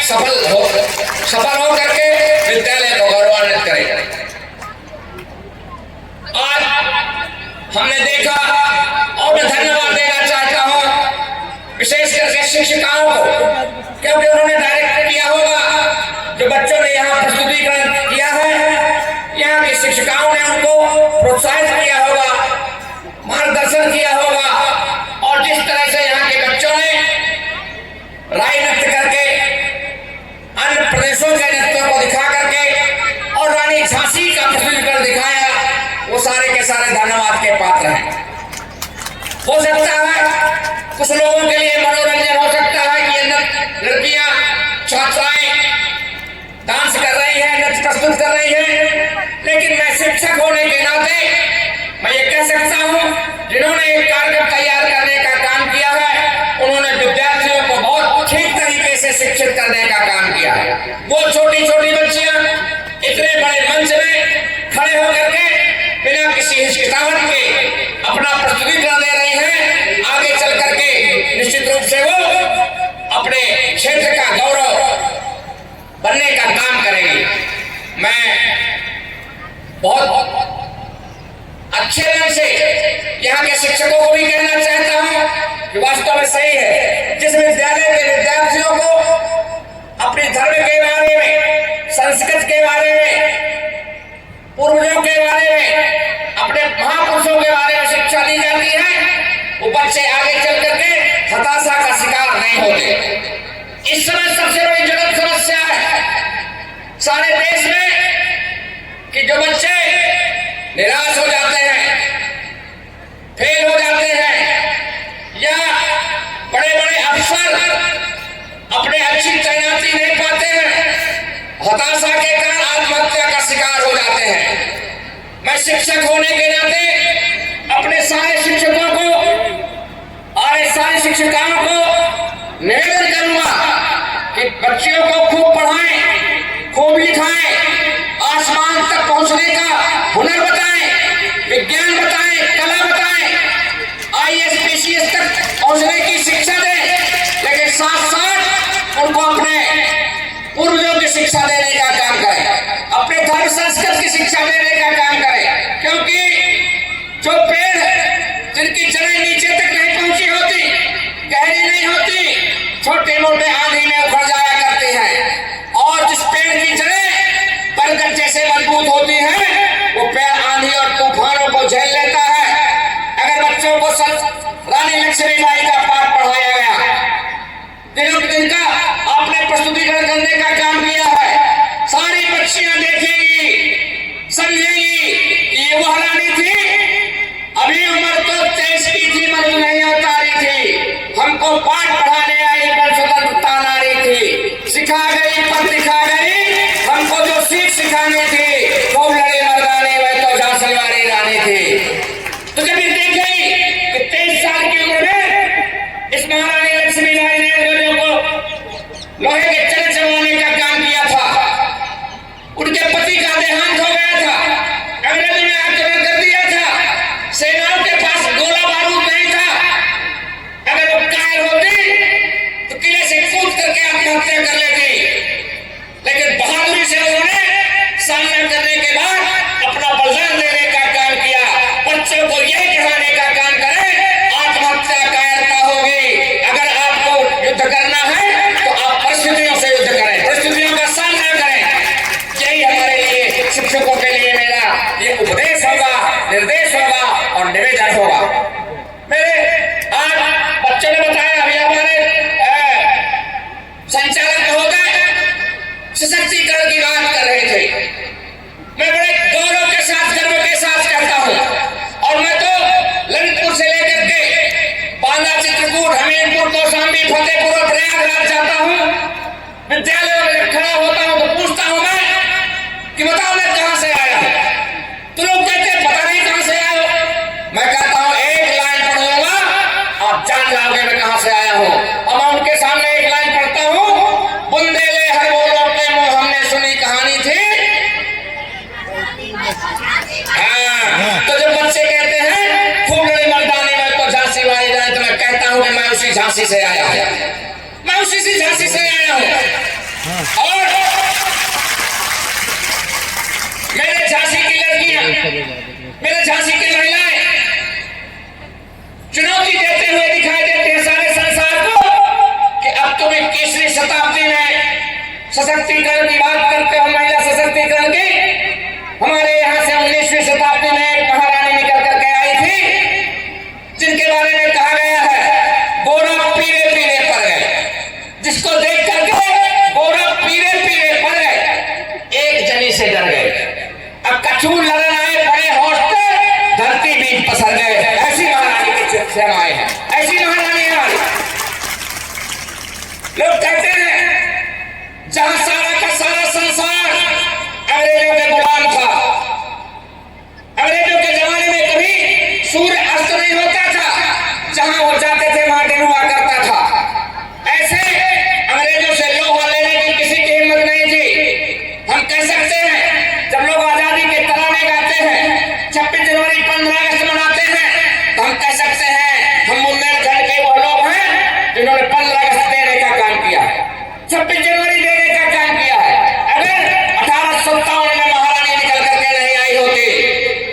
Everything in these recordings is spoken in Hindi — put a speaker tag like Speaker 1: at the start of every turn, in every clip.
Speaker 1: सफल हो करके विद्यालय को गौरवान्वित करें। आज हमने देखा और मैं धन्यवाद देना चाहता हूं विशेष करके शिक्षिकाओं को, क्योंकि उन्होंने डायरेक्ट किया होगा जो बच्चों ने यहाँ प्रस्तुतिकरण किया है, यहाँ की शिक्षिकाओं ने उनको प्रोत्साहित किया होगा, मार्गदर्शन किया होगा। और जिस तरह से यहाँ के बच्चों ने राय नृत्य करके अन्य प्रदेशों के नृत्यों को दिखा करके और रानी झांसी का प्रस्तुतिकरण दिखाया, वो सारे के सारे धन्यवाद के पात्र हैं। हो सकता है कुछ लोगों के लिए मनोरंजन हो सकता है कि ये लड़कियां छात्राएं डांस कर रही हैं, नृत्य प्रस्तुत कर रही हैं, लेकिन मैं शिक्षक होने के नाते मैं ये कह सकता हूं जिन्होंने एक कार्यक्रम तैयार करने का काम किया है, उन्होंने विद्यार्थियों को बहुत ठीक तरीके से शिक्षित करने का काम किया है। वो छोटी छोटी बच्चियां इतने बड़े मंच में खड़े होकर के बिना किसी हिचकिचाहट के अपना प्रस्तुतिकरण दे रही हैं, आगे चल करके निश्चित रूप से वो अपने क्षेत्र का गौरव बनने का काम करेंगी। मैं बहुत अच्छे ढंग से यहाँ के शिक्षकों को भी कहना चाहता हूँ कि वास्तव में सही है, जिस विद्यालय के विद्यार्थियों को अपने धर्म के बारे में, संस्कृत के बारे में, पूर्वजों के बारे में, अपने महापुरुषों के बारे में शिक्षा दी जाती है, वो बच्चे आगे चल करके हताशा का शिकार नहीं होते। इस समय सबसे बड़ी जगत समस्या है सारे देश में कि जो बच्चे निराश हो जाते हैं, फेल हो जाते हैं, या बड़े बड़े अफसर अपने अच्छी तैनाती नहीं पाते हैं, हताशा के कारण आत्महत्या का शिकार हो जाते हैं। मैं शिक्षक होने के नाते अपने सारे शिक्षकों को और सारी शिक्षिकाओं को निवेदन करूंगा कि बच्चियों को खूब पढ़ाएं, खूब लिखाएं, आसमान तक पहुंचने का हुनर बताएं, विज्ञान बताएं, कला बताएं, IAS PCS तक पहुंचने की शिक्षा दें, लेकिन साथ साथ उनको अपने पूर्वजों की शिक्षा देने का काम करें, अपने धर्म संस्कृत की शिक्षा देने का काम करें। क्योंकि जो पेड़ है जिनकी जड़ें नीचे तक नहीं पहुंची होती, गहरी नहीं होती, छोटे मोटे आंधी में उखड़ जाया करती हैं, और जिस पेड़ की जड़ें बरगद जैसे मजबूत होती हैं, वो पेड़ आंधी और तूफानों को झेल लेता है। अगर बच्चों को रानी लक्ष्मीबाई का पाठ पढ़ाया गया, दिन का आपने प्रस्तुतिकरण करने का काम किया है, सारी बच्चियां देखेंगी, समझेंगी ये वो रानी थी, अभी उम्र तो 23 की थी, मर्द नहीं उतारी थी, हमको पाठ पढ़ाने आई पर स्वतंत्रता नारी थी, सिखा गई पर दिखा गई, हमको जो सीख सिखानी थी, खूब लड़े मर्दाने वह तो झांसी वाली रानी थी। तो जब ये देखेंगी कि 23 साल की उम्र में इस महारानी लक्ष्मीबाई ने अंग्रेजों को लोहे के चले चलवाने का काम किया था, उनके पति का देहांत हो गया था, अंग्रेजों ने आक्रमण कर दिया था, सेनाओं के पास गोला बारूद नहीं था, अगर वो कायर होती तो किले से कूद करके आत्महत्या कर लेती, लेकिन बहादुरी से उन्होंने सामना करने के बाद अपना बलिदान देने का काम किया। बच्चों को यही पढ़ाने का काम करें, आत्महत्या कायरता होगी। अगर आपको युद्ध करना है तो आप परिस्थितियों से युद्ध करें, परिस्थितियों का सामना करें। यही हमारे लिए शिक्षकों के लिए मेरा ये उपदेश होगा, निर्देश होगा और निवेदन होगा। मेरे आज बच्चों ने बताया, अभी हमारे संचालक महोदय सशक्तिकरण की बात कर रहे थे, मैं बड़े गौरव के साथ, गर्व के साथ कहता हूं, और मैं तो ललितपुर से लेकर के बांदा, चित्रकूट, हमीरपुर, कौशाम्बी, फतेहपुर और प्रयागराज जाता हूं, विद्यालयों में खड़ा होता हूं तो पूछता हूं मैं कि बताओ मैं कहां से आया हूं, तो लोग कहते हैं पता नहीं कहां से आया हो। मैं कहता हूं एक लाइन पढ़ूंगा आप जान जाओगे मैं कहां से आया हूं। अब मैं उनके सामने एक लाइन पढ़ता हूं, बुंदेले हर बोलो के मुंह हमने सुनी कहानी थी। तो जब बच्चे कहते हैं खूब लड़ी मर्दानी में तो झांसी वाली रानी, तो मैं कहता हूं कि मैं उसी झांसी से आया हूं, मैं उसी से झांसी से आया हूं। और मेरे झांसी की लड़कियां, मेरे झांसी की महिलाएं चुनौती देते हुए दिखाई देते हैं सारे संसार को कि अब तुम 21वीं शताब्दी में सशक्तिकरण की बात करते हो, महिला सशक्तिकरण की। हमारे यहाँ से 19वीं शताब्दी में एक महारानी निकल करके आई थी जिनके बारे में कहा गया है गोरा पीले पीले पड़ गए, जिसको देख करके गोरा पीले पीले पड़ गए, एक जनी से डर गए। अब कछू लड़न आए बड़े होश पे, धरती बीच पसर गए। ऐसी महारानी के सेनाएं हैं, ऐसी महारानी हमारी। लोग कहते हैं जहां सारा का सारा संसार अंग्रेजों के गुलाम था, अंग्रेजों के जमाने में कभी सूर्य अस्त नहीं होता था, जहां वो जाते थे वहां दिन हुआ करता था। ऐसे अंग्रेजों से लोहा लेने की किसी की हिम्मत नहीं थी। हम कह सकते हैं जब लोग आजादी के तराने गाते हैं, 26 जनवरी 15 अगस्त मनाते हैं, तो हम कह सकते हैं हम बुंदेलखंड के वो लोग हैं जिन्होंने 15 अगस्त देने का काम किया है, 26 जनवरी देने का काम किया है। अगर 1857 में महारानी निकल करके नहीं आई होती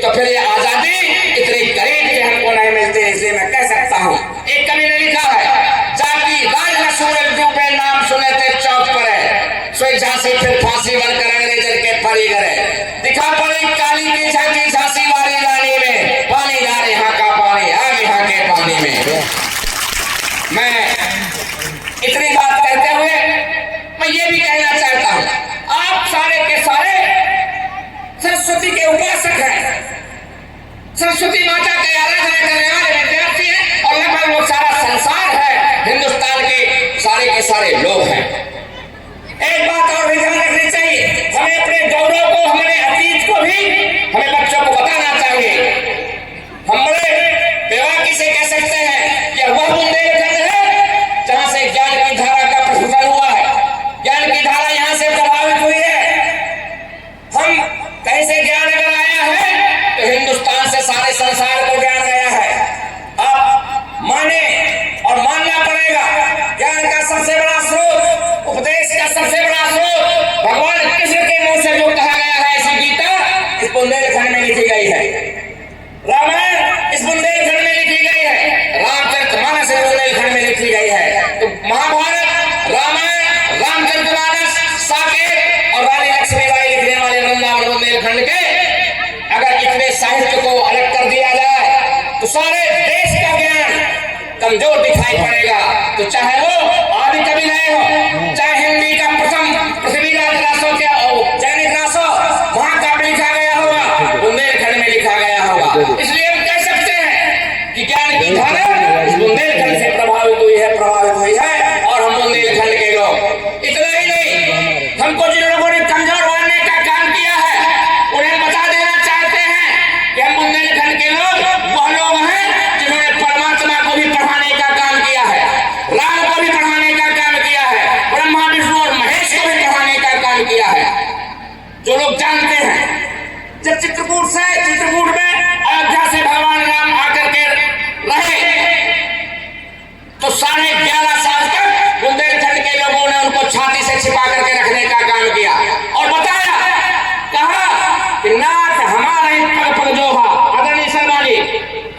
Speaker 1: तो फिर ये आजादी इतनी करीब से हमको नहीं मिलती। इसलिए मैं कह सकता हूँ, एक कवि ने लिखा है जाति राज न सूरज डूबे नाम सुने थे चौक पर है, सोई झांसी फिर फांसी बनकर अंग्रेजन के फरी करे, दिखा पड़ी काली की झांकी झांसी वाली रानी में, पानी डाल यहाँ का पानी आग यहाँ के पानी में। मैं इतनी बात कहते हुए मैं ये भी कहना चाहता हूँ, आप सारे के सारे सरस्वती के उपासक हैं, सरस्वती माता के आराधना करने वाले विद्यार्थी हैं, और लगभग वो सारा संसार है, हिंदुस्तान के सारे लोग हैं। एक बात और भी ध्यान रखनी चाहिए, हमें अपने गौरव को, हमारे अतीत को भी हमें बच्चों को बताना चाहिए। हम बड़े बेवाकी से कह सकते हैं कि वह बुंदेलखंड है जहां से ज्ञान की धारा का प्रस्फुटन हुआ है, ज्ञान की धारा यहां से प्रभावित हुई है। हम कहीं से ज्ञान अगर आया है तो हिंदुस्तान से सारे संसार को ज्ञान गया है। आप माने और मानना पड़ेगा, ज्ञान का सबसे बड़ा स्रोत, उपदेश का सबसे बड़ा स्रोत भगवान कृष्ण के मुंह से जो कहा गया है, ऐसी गीता इस बुंदेलखंड में लिखी गई है, रामायण इस बुंदेलखंड में लिखी गई है, रामचरितमानस इस बुंदेलखंड में लिखी गई है। तो महाभारत, रामायण, रामचरितमानस, साकेत और रानी लक्ष्मीबाई लिखने वाले वृंदावन बुंदेलखंड के अगर इतने साहित्य को अलग कर दिया जाए तो सारे देश का ज्ञान कमजोर दिखाई पड़ेगा। तो चाहे वो आदि कवि रहे हो, चाहे हिंदी का प्रथम पृथ्वीराज रासो क्या दैनिक रासो वहां का भी लिखा गया होगा, बुंदेलखंड में लिखा गया होगा। इसलिए हम कह सकते हैं कि ज्ञान की धारा इस बुंदेलखंड से प्रभावित हुई है और हम बुंदेलखंड के लोग। इतना ही नहीं, हमको जिन लोगों ने कमजोर बनने का काम किया है उन्हें बता देना चाहते हैं कि हम बुंदेलखंड के लोग वह लोग हैं जिन्होंने परमात्मा को भी पढ़ाने का काम किया है, राम को भी पढ़ाने का काम किया है, ब्रह्मा विष्णु और महेश को भी पढ़ाने का काम किया है। जो लोग जानते हैं जब चित्रकूट में अयोध्या से भगवान राम आकर के रहे तो 11.5 साल तक बुंदेलखंड के लोगों ने उनको छाती से छिपा करके रखने का काम किया और बताया, कहा कि नाथ हमारा पग पग जोहा। आदरणीय शर्मा जी,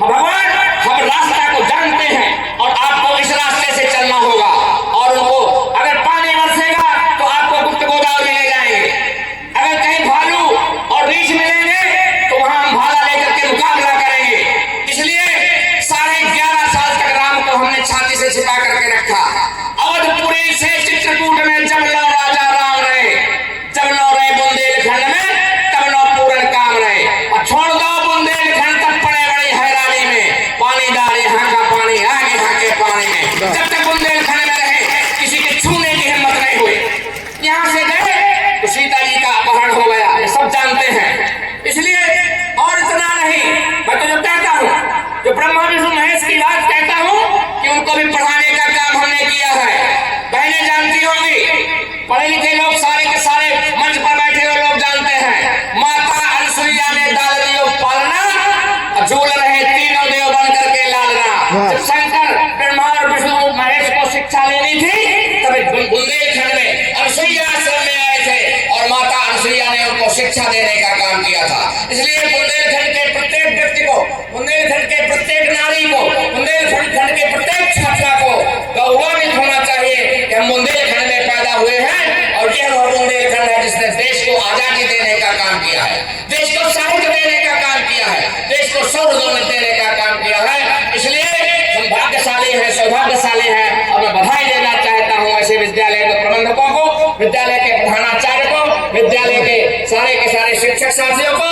Speaker 1: भगवान हम रास्ता को जानते हैं और आपको इस रास्ते से चलना होगा, और उनको अगर पानी बरसेगा तो आपको गुप्त गोदावरी ले जाएंगे, अगर कहीं भालू और रीछ मिलेंगे तो वहां हम भाला लेकर के मुकाबला करेंगे। इसलिए 11.5 साल तक राम को हमने छाती से छिपा करके रखा। अवधपुरी से चित्रकूट में जब लो राजा राम रहे, जब लो रहे बुंदेलखंड में तब लो पूर्ण काम रहे। और छोड़ दो बुंदेलखंड तक पड़े बड़ी हैरानी में, पानी डाल यहाँ का पानी आग यहाँ के पानी में। जब तक बुंदेलखंड में रहे किसी के छूने की हिम्मत नहीं हुई। यहाँ से गए तो सीता जी का अपहरण हो गया, ये सब जानते हैं। इसलिए और इतना नहीं, मैं तो जो कहता हूँ, जो ब्रह्मा विष्णु महेश की बात कहता हूँ कि उनको भी पढ़ाने का काम हमने किया है। बहनें जानती होंगी, पढ़े लिखे लोग सारे के सारे मंच पर बैठे हुए लोग जानते हैं, माता अनसुईया ने डाल दियो पालना, झूल रहे तीनों देव बन करके लालना। जब शंकर ब्रह्मा और विष्णु महेश को शिक्षा लेनी थी तब बुंदेलखंड में अनसुईया शिक्षा देने का काम किया था। इसलिए बुंदेलखंड के प्रत्येक व्यक्ति को, बुंदेलखंड के प्रत्येक नारी को, बुंदेलखंड के प्रत्येक छात्रा को गौरवान्वित होना चाहिए कि हम बुंदेलखंड में पैदा हुए हैं और यह वह बुंदेलखंड है जिसने देश को आजादी देने का काम किया है, देश को साहित्य देने का काम किया है, देश को सर्वोदय देने का काम किया है। इसलिए हम भाग्यशाली हैं, सौभाग्यशाली हैं और मैं बधाई देना चाहता हूं ऐसे विद्यालय के प्रबंधकों को, विद्यालय के प्रधानाचार्य को, विद्यालय के सारे शिक्षक साथियों को